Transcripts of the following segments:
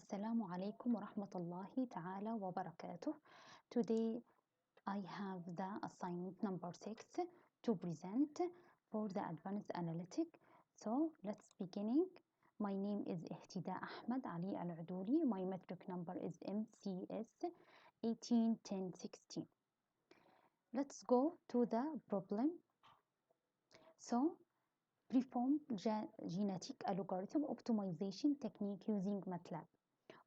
Assalamu alaikum wa rahmatullahi ta'ala wa barakatuh. Today I have the assignment number 6 to present for the advanced analytic. So let's beginning. My name is Ahteda Ahmad Ali Al-Uduli. My metric number is MCS 181016. Let's go to the problem. So perform genetic algorithm optimization technique using MATLAB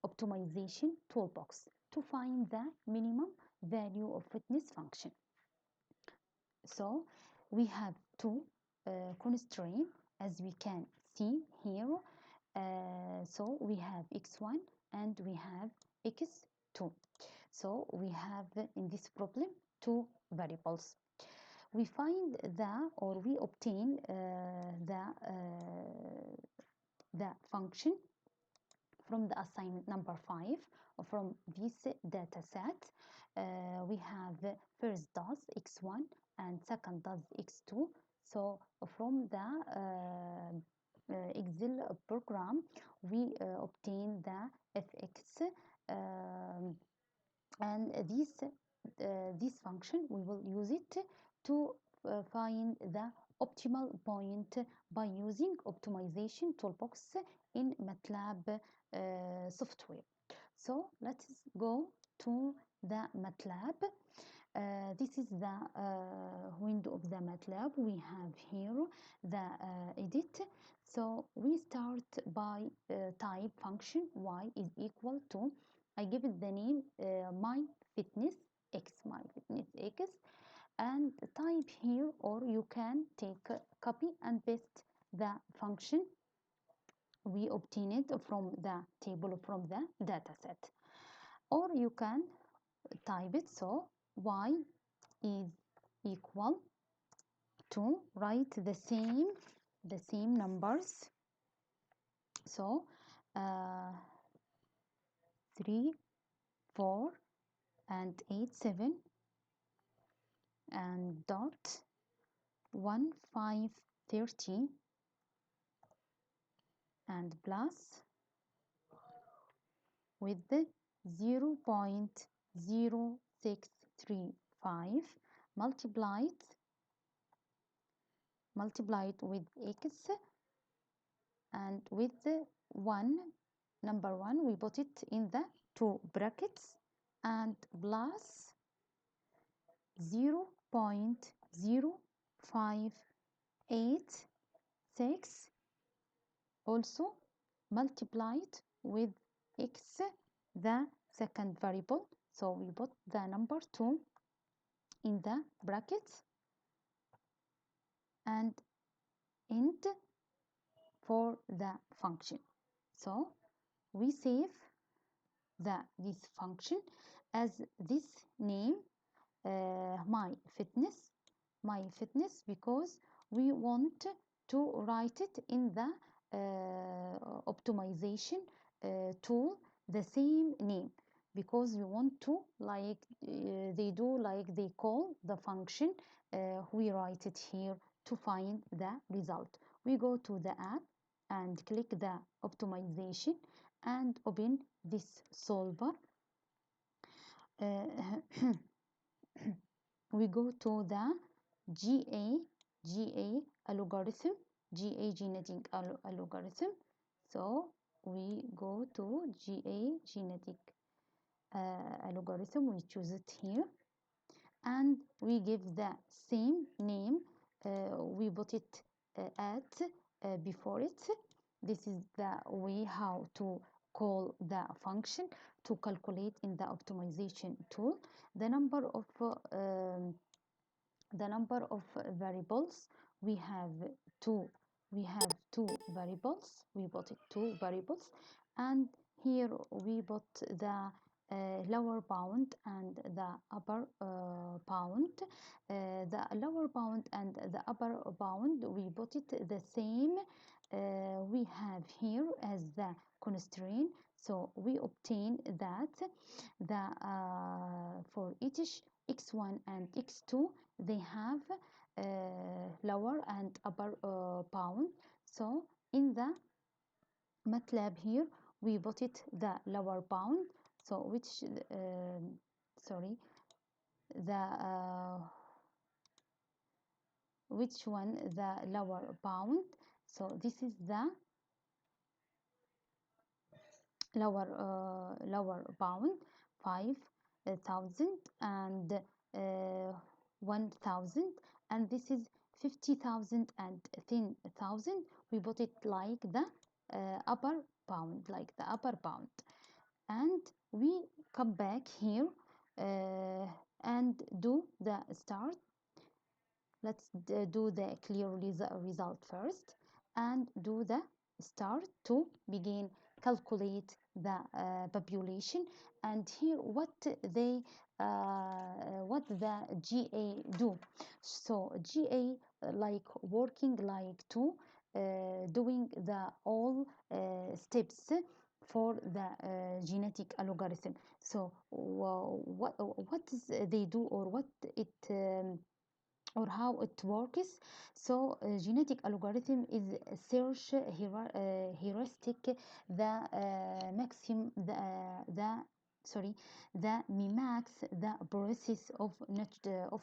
optimization toolbox to find the minimum value of fitness function. So we have two constraints as we can see here. So we have x1 and we have x2. So we have in this problem two variables. We find the or we obtain the function from the assignment number 5 from this data set. We have first does x1 and second does x2. So from the Excel program we obtain the fx and this function we will use it to find the optimal point by using optimization toolbox in MATLAB software. So let's go to the MATLAB. This is the window of the MATLAB. We have here the edit. So we start by type function y is equal to, I give it the name my fitness x, and type here, or you can take copy and paste the function we obtain it from the table from the data set, or you can type it. So y is equal to, write the same numbers. So 3, 4 and 8, 7 and dot 1, 5, 30 and plus with the 0.0635 multiplied with x, and with the number 1 we put it in the two brackets, and plus 0.0586 also multiplied with x, the second variable. So we put the number 2 in the brackets and end for the function. So we save this function as this name, my fitness, because we want to write it in the optimization tool the same name, because we want to like they call the function, we write it here to find the result. We go to the app and click the optimization and open this solver. We go to the GA algorithm, GA genetic algorithm. So we go to GA genetic algorithm. We choose it here and we give the same name. We put it at before it. This is the way how to call the function to calculate in the optimization tool the number of variables. We have two variables. We put it two variables, and here we put the lower bound and the upper bound. The lower bound and the upper bound we put it the same we have here as the constraint. So we obtain that the for each x1 and x2 they have lower and upper bound. So in the MATLAB here we put it the lower bound, so which sorry, the which one the lower bound. So this is the lower bound, 5,000 and 1,000, and this is 50,000 and 10,000. We put it like the upper bound, and we come back here and do the start. Let's do the clear result first and do the start to begin calculate the population. And here what the GA do. So GA like working like to doing the all steps for the genetic algorithm. So what is they do, or what it or how it works. So genetic algorithm is search heuristic, the maxim the sorry the mimics the process of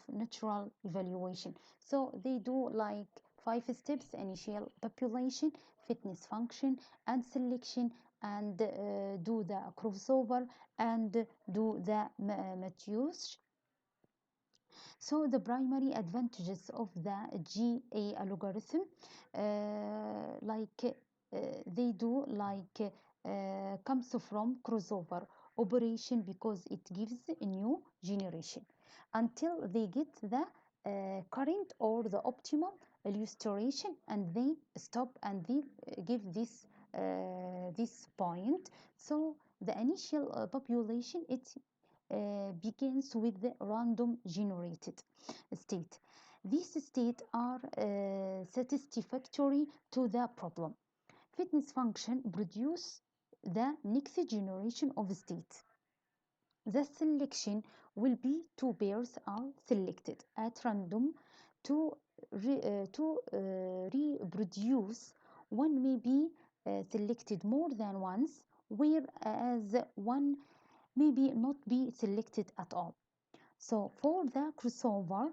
natural evaluation. So they do like 5 steps: initial population, fitness function, and selection, and do the crossover, and do the match. So the primary advantages of the GA algorithm, they do like comes from crossover operation, because it gives a new generation until they get the current or the optimal illustration, and they stop and they give this point. So the initial population, it begins with the random generated state. These states are satisfactory to the problem. Fitness function produce the next generation of states. The selection will be two pairs are selected at random to reproduce. One may be selected more than once, whereas one maybe not be selected at all. So for the crossover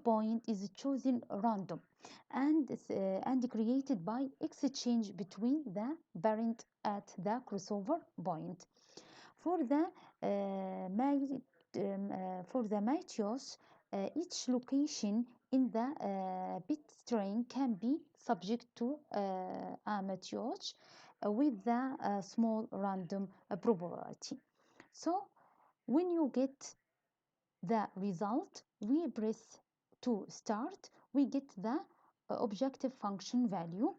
point is chosen random and created by exchange between the parent at the crossover point. For the for the Matheus, each location in the bit string can be subject to a Matheus with the small random probability. So when you get the result, we press to start, we get the objective function value.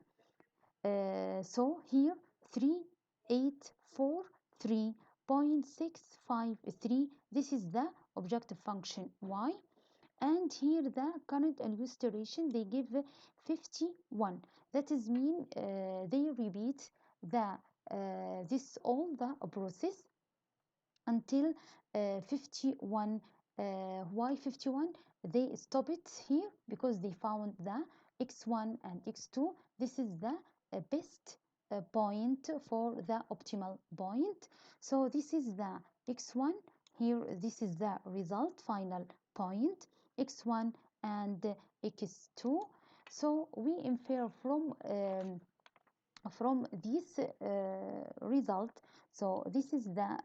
So here 3843.653, this is the objective function y, and here the current illustration they give 51. That is mean they repeat the this all the process until 51. Why 51? They stop it here because they found the x1 and x2. This is the best point for the optimal point. So this is the x1 here, this is the result final point x1 and x2. So we infer from this result. So this is the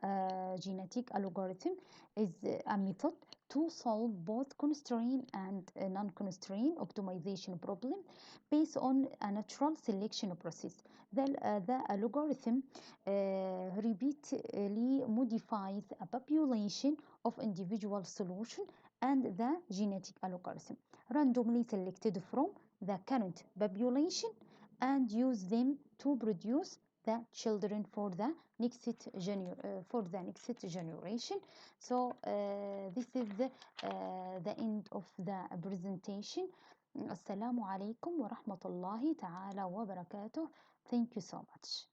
genetic algorithm is a method to solve both constraint and non-constraint optimization problem based on a natural selection process. The algorithm repeatedly modifies a population of individual solution, and the genetic algorithm randomly selected from the current population and use them to produce the children for the next generation. So this is the end of the presentation. Assalamu alaikum wa rahmatullahi ta'ala wa barakatuh. Thank you so much.